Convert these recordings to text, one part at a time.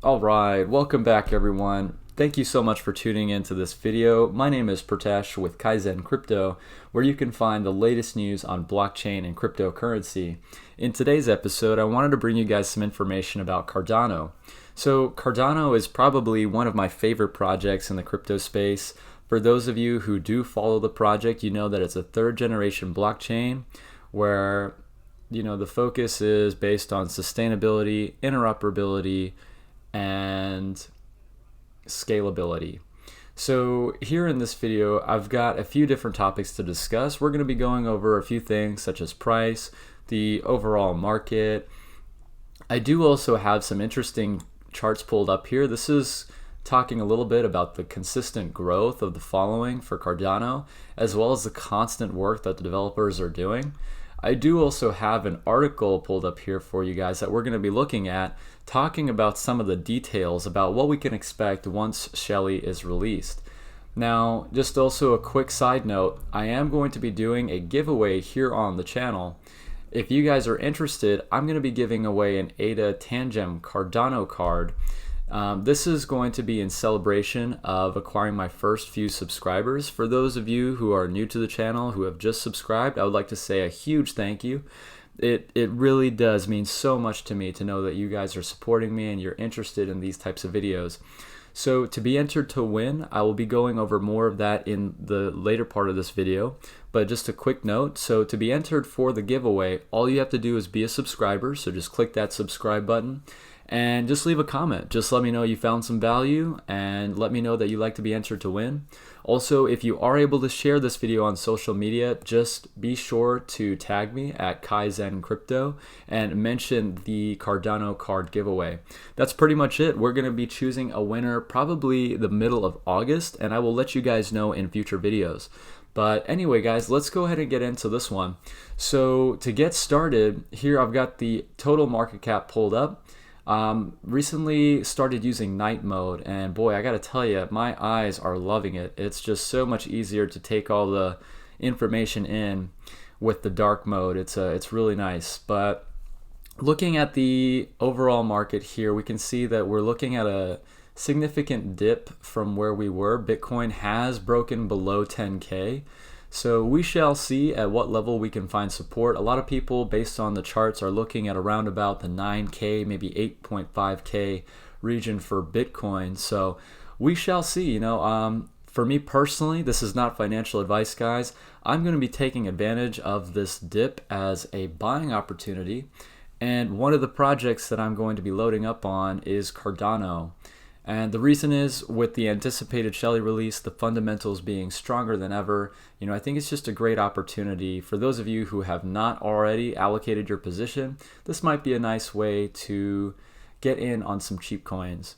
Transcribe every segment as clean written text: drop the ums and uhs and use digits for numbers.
All right, welcome back everyone. Thank you so much for tuning into this video. My name is Pratesh with Kaizen Crypto, where you can find the latest news on blockchain and cryptocurrency. In today's episode, I wanted to bring you guys some information about Cardano. So Cardano is probably one of my favorite projects in the crypto space. For those of you who do follow the project, you know that it's a third generation blockchain where the focus is based on sustainability, interoperability, and scalability. So here in this video, I've got a few different topics to discuss. We're going to be going over a few things such as price, the overall market. I do also have some interesting charts pulled up here. This is talking a little bit about the consistent growth of the following for Cardano, as well as the constant work that the developers are doing. I do also have an article pulled up here for you guys that we're going to be looking at, talking about some of the details about what we can expect once Shelly is released. Now, just also a quick side note, I am going to be doing a giveaway here on the channel. If you guys are interested, I'm going to be giving away an ADA Tangem Cardano card. This is going to be in celebration of acquiring my first few subscribers. For those of you who are new to the channel, who have just subscribed, I would like to say a huge thank you. It really does mean so much to me to know that you guys are supporting me and you're interested in these types of videos. So to be entered to win, I will be going over more of that in the later part of this video. But just a quick note, so to be entered for the giveaway, all you have to do is be a subscriber. So just click that subscribe button and just leave a comment. Just let me know you found some value and let me know that you'd like to be entered to win. Also, if you are able to share this video on social media, just be sure to tag me at Kaizen Crypto and mention the Cardano card giveaway. That's pretty much it. We're going to be choosing a winner probably the middle of August, and I will let you guys know in future videos. But anyway, guys, let's go ahead and get into this one. So to get started, here I've got the total market cap pulled up. Recently started using night mode, and boy, I gotta tell you, my eyes are loving it. It's just so much easier to take all the information in with the dark mode. It's really nice. But looking at the overall market here, we can see that we're looking at a significant dip from where we were. Bitcoin has broken below 10K. So we shall see at what level we can find support. A lot of people, based on the charts, are looking at around about the 9K, maybe 8.5K region for Bitcoin. So we shall see. For me personally, this is not financial advice, guys. I'm going to be taking advantage of this dip as a buying opportunity. And one of the projects that I'm going to be loading up on is Cardano. And the reason is, with the anticipated Shelly release, the fundamentals being stronger than ever, I think it's just a great opportunity. For those of you who have not already allocated your position, this might be a nice way to get in on some cheap coins.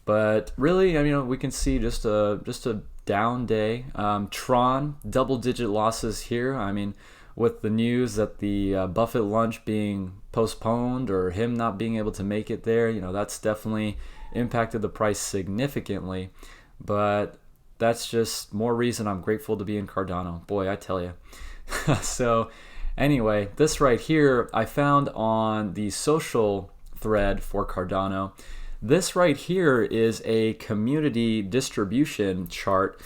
But really, we can see just a down day. Tron, double-digit losses here. With the news that the Buffett lunch being postponed or him not being able to make it there, that's definitely impacted the price significantly. But that's just more reason I'm grateful to be in Cardano. Boy, I tell you. So anyway, this right here I found on the social thread for Cardano. This right here is a community distribution chart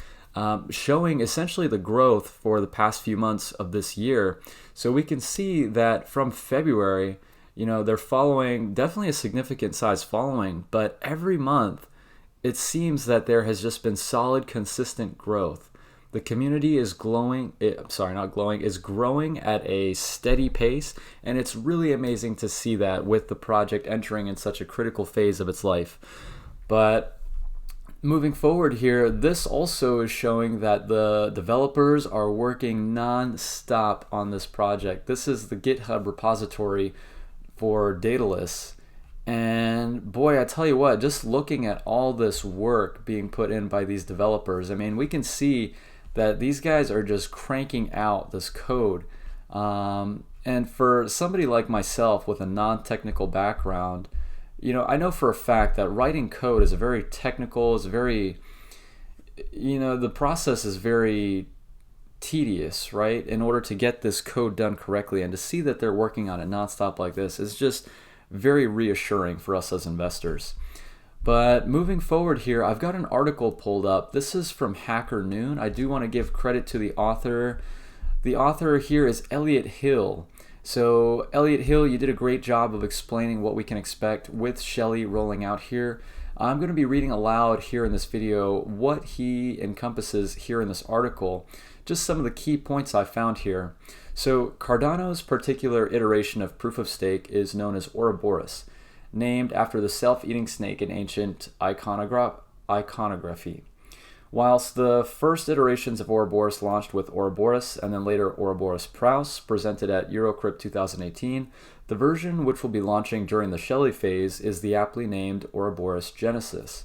showing essentially the growth for the past few months of this year. So we can see that from February, they're following definitely a significant size following, but every month it seems that there has just been solid, consistent growth. The community is growing at a steady pace, and it's really amazing to see that with the project entering in such a critical phase of its life. But moving forward here, this also is showing that the developers are working non-stop on this project. This is the GitHub repository for Daedalus. And boy, I tell you what, just looking at all this work being put in by these developers, we can see that these guys are just cranking out this code. And for somebody like myself with a non-technical background, I know for a fact that writing code is very technical, the process is very tedious, right? In order to get this code done correctly, and to see that they're working on it nonstop like this is just very reassuring for us as investors. But moving forward here, I've got an article pulled up. This is from Hacker Noon. I do want to give credit to the author. The author here is Elliot Hill. So Elliot Hill, you did a great job of explaining what we can expect with Shelly rolling out here. I'm going to be reading aloud here in this video what he encompasses here in this article, just some of the key points I found here. So Cardano's particular iteration of proof of stake is known as Ouroboros, named after the self-eating snake in ancient iconography. Whilst the first iterations of Ouroboros launched with Ouroboros and then later Ouroboros Praus presented at Eurocrypt 2018, the version which will be launching during the Shelly phase is the aptly named Ouroboros Genesis.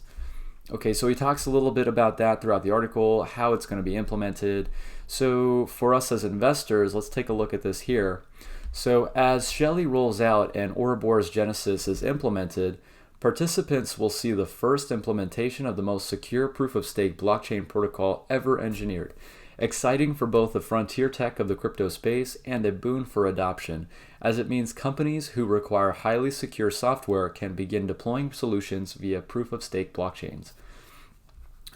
Okay, so he talks a little bit about that throughout the article, how it's going to be implemented. So for us as investors, let's take a look at this here. So as Shelly rolls out and Ouroboros Genesis is implemented, participants will see the first implementation of the most secure proof-of-stake blockchain protocol ever engineered. Exciting for both the frontier tech of the crypto space and a boon for adoption, as it means companies who require highly secure software can begin deploying solutions via proof-of-stake blockchains.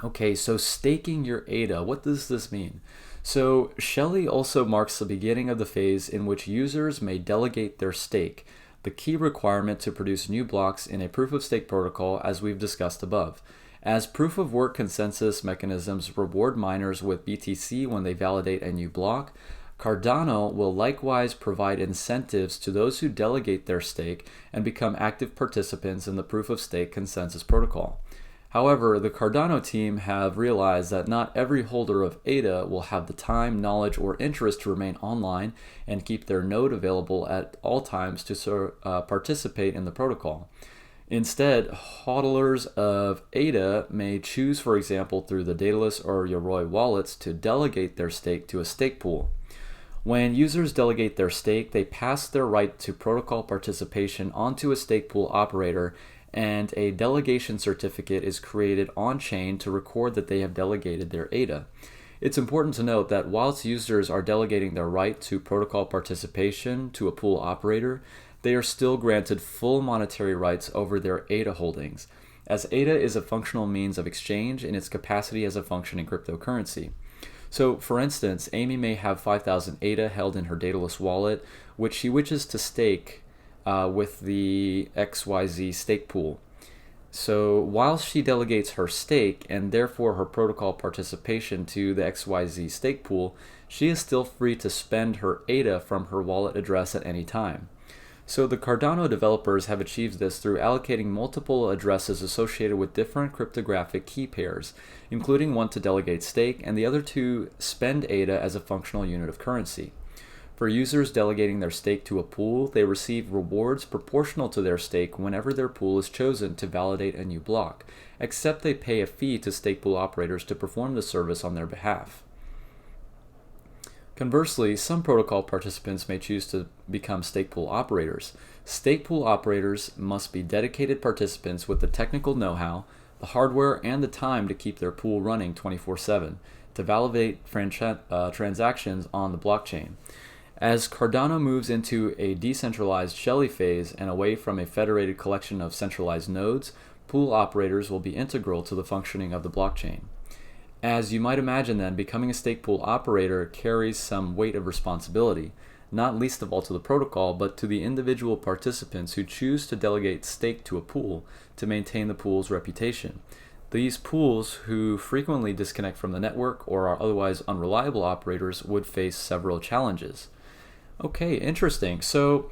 Okay, so staking your ADA, what does this mean? So Shelly also marks the beginning of the phase in which users may delegate their stake, the key requirement to produce new blocks in a proof-of-stake protocol, as we've discussed above. As proof-of-work consensus mechanisms reward miners with BTC when they validate a new block, Cardano will likewise provide incentives to those who delegate their stake and become active participants in the proof-of-stake consensus protocol. However, the Cardano team have realized that not every holder of ADA will have the time, knowledge, or interest to remain online and keep their node available at all times to participate in the protocol. Instead, hodlers of ADA may choose, for example, through the Daedalus or Yoroi wallets to delegate their stake to a stake pool. When users delegate their stake, they pass their right to protocol participation onto a stake pool operator, and a delegation certificate is created on-chain to record that they have delegated their ADA. It's important to note that whilst users are delegating their right to protocol participation to a pool operator, they are still granted full monetary rights over their ADA holdings, as ADA is a functional means of exchange in its capacity as a functioning cryptocurrency. So, for instance, Amy may have 5,000 ADA held in her Daedalus wallet, which she wishes to stake with the XYZ stake pool. So while she delegates her stake and therefore her protocol participation to the XYZ stake pool, she is still free to spend her ADA from her wallet address at any time. So the Cardano developers have achieved this through allocating multiple addresses associated with different cryptographic key pairs, including one to delegate stake and the other to spend ADA as a functional unit of currency. For users delegating their stake to a pool, they receive rewards proportional to their stake whenever their pool is chosen to validate a new block, except they pay a fee to stake pool operators to perform the service on their behalf. Conversely, some protocol participants may choose to become stake pool operators. Stake pool operators must be dedicated participants with the technical know-how, the hardware, and the time to keep their pool running 24/7 to validate transactions on the blockchain. As Cardano moves into a decentralized Shelly phase and away from a federated collection of centralized nodes, pool operators will be integral to the functioning of the blockchain. As you might imagine then, becoming a stake pool operator carries some weight of responsibility, not least of all to the protocol, but to the individual participants who choose to delegate stake to a pool to maintain the pool's reputation. These pools, who frequently disconnect from the network or are otherwise unreliable operators, would face several challenges. Okay, interesting. So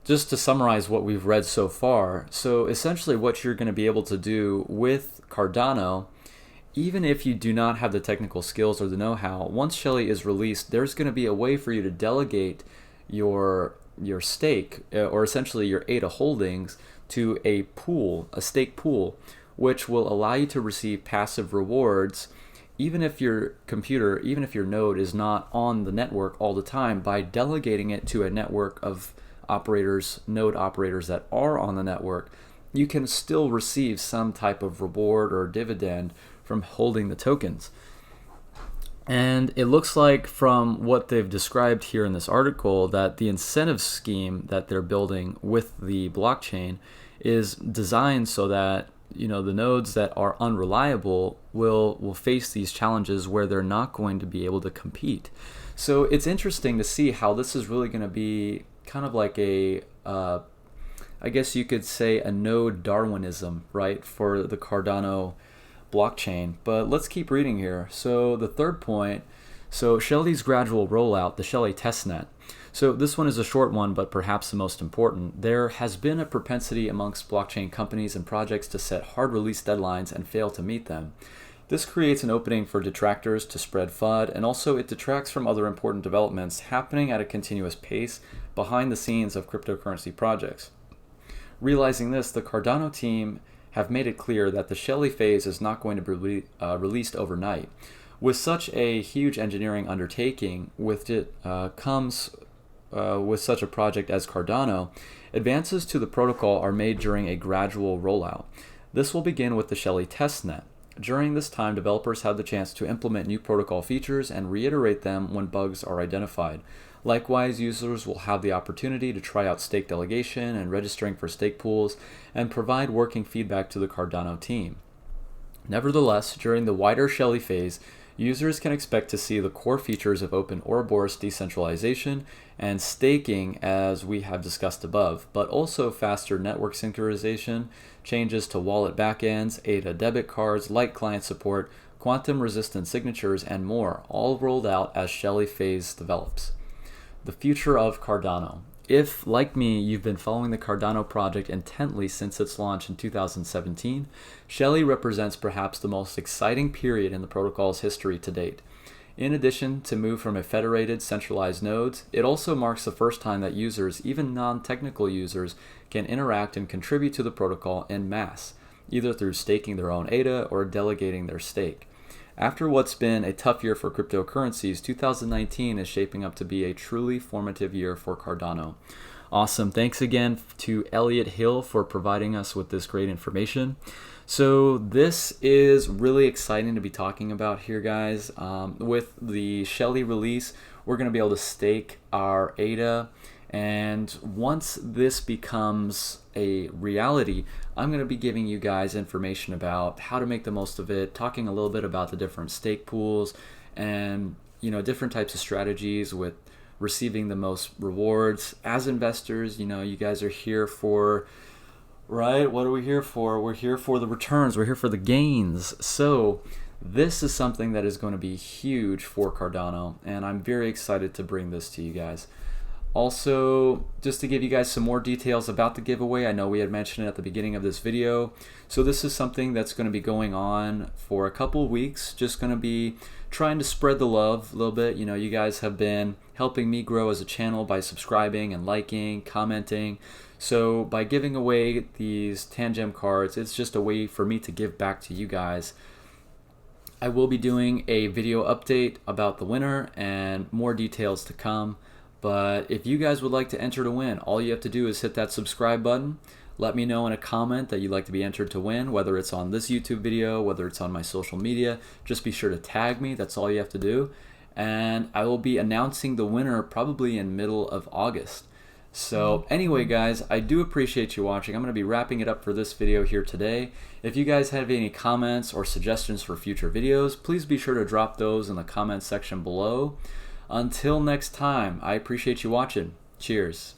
just to summarize what we've read so far, so essentially what you're going to be able to do with Cardano, even if you do not have the technical skills or the know-how, once Shelly is released, there's going to be a way for you to delegate your stake, or essentially your ADA holdings, to a pool, a stake pool, which will allow you to receive passive rewards even if your computer, even if your node is not on the network all the time, by delegating it to a network of operators, node operators that are on the network, you can still receive some type of reward or dividend from holding the tokens. And it looks like from what they've described here in this article that the incentive scheme that they're building with the blockchain is designed so that the nodes that are unreliable will face these challenges where they're not going to be able to compete. So it's interesting to see how this is really going to be kind of like a I guess you could say a node Darwinism, right, for the Cardano blockchain. But let's keep reading here. So the third point, so Shelly's gradual rollout, the Shelly Testnet. So this one is a short one, but perhaps the most important. There has been a propensity amongst blockchain companies and projects to set hard release deadlines and fail to meet them. This creates an opening for detractors to spread FUD, and also it detracts from other important developments happening at a continuous pace behind the scenes of cryptocurrency projects. Realizing this, the Cardano team have made it clear that the Shelly phase is not going to be released overnight. With such a huge engineering undertaking, with it comes with such a project as Cardano, advances to the protocol are made during a gradual rollout. This will begin with the Shelly Testnet. During this time, developers have the chance to implement new protocol features and reiterate them when bugs are identified. Likewise, users will have the opportunity to try out stake delegation and registering for stake pools and provide working feedback to the Cardano team. Nevertheless, during the wider Shelly phase, users can expect to see the core features of open Ouroboros decentralization and staking as we have discussed above, but also faster network synchronization, changes to wallet backends, ADA debit cards, light client support, quantum resistant signatures, and more, all rolled out as Shelly phase develops. The future of Cardano. If, like me, you've been following the Cardano project intently since its launch in 2017, Shelly represents perhaps the most exciting period in the protocol's history to date. In addition to move from a federated, centralized nodes, it also marks the first time that users, even non-technical users, can interact and contribute to the protocol en masse, either through staking their own ADA or delegating their stake. After what's been a tough year for cryptocurrencies, 2019 is shaping up to be a truly formative year for Cardano. Awesome. Thanks again to Elliot Hill for providing us with this great information. So this is really exciting to be talking about here, guys. With the Shelly release, we're going to be able to stake our ADA. And once this becomes a reality, I'm going to be giving you guys information about how to make the most of it, talking a little bit about the different stake pools and different types of strategies with receiving the most rewards. As investors, you guys are here for, right? What are we here for? We're here for the returns. We're here for the gains. So this is something that is going to be huge for Cardano, and I'm very excited to bring this to you guys. Also, just to give you guys some more details about the giveaway, I know we had mentioned it at the beginning of this video. So this is something that's going to be going on for a couple of weeks, just going to be trying to spread the love a little bit. You guys have been helping me grow as a channel by subscribing and liking, commenting. So by giving away these Tangem cards, it's just a way for me to give back to you guys. I will be doing a video update about the winner and more details to come. But if you guys would like to enter to win, all you have to do is hit that subscribe button. Let me know in a comment that you'd like to be entered to win, whether it's on this YouTube video, whether it's on my social media. Just be sure to tag me. That's all you have to do. And I will be announcing the winner probably in middle of August. So anyway, guys, I do appreciate you watching. I'm going to be wrapping it up for this video here today. If you guys have any comments or suggestions for future videos, please be sure to drop those in the comments section below. Until next time, I appreciate you watching. Cheers.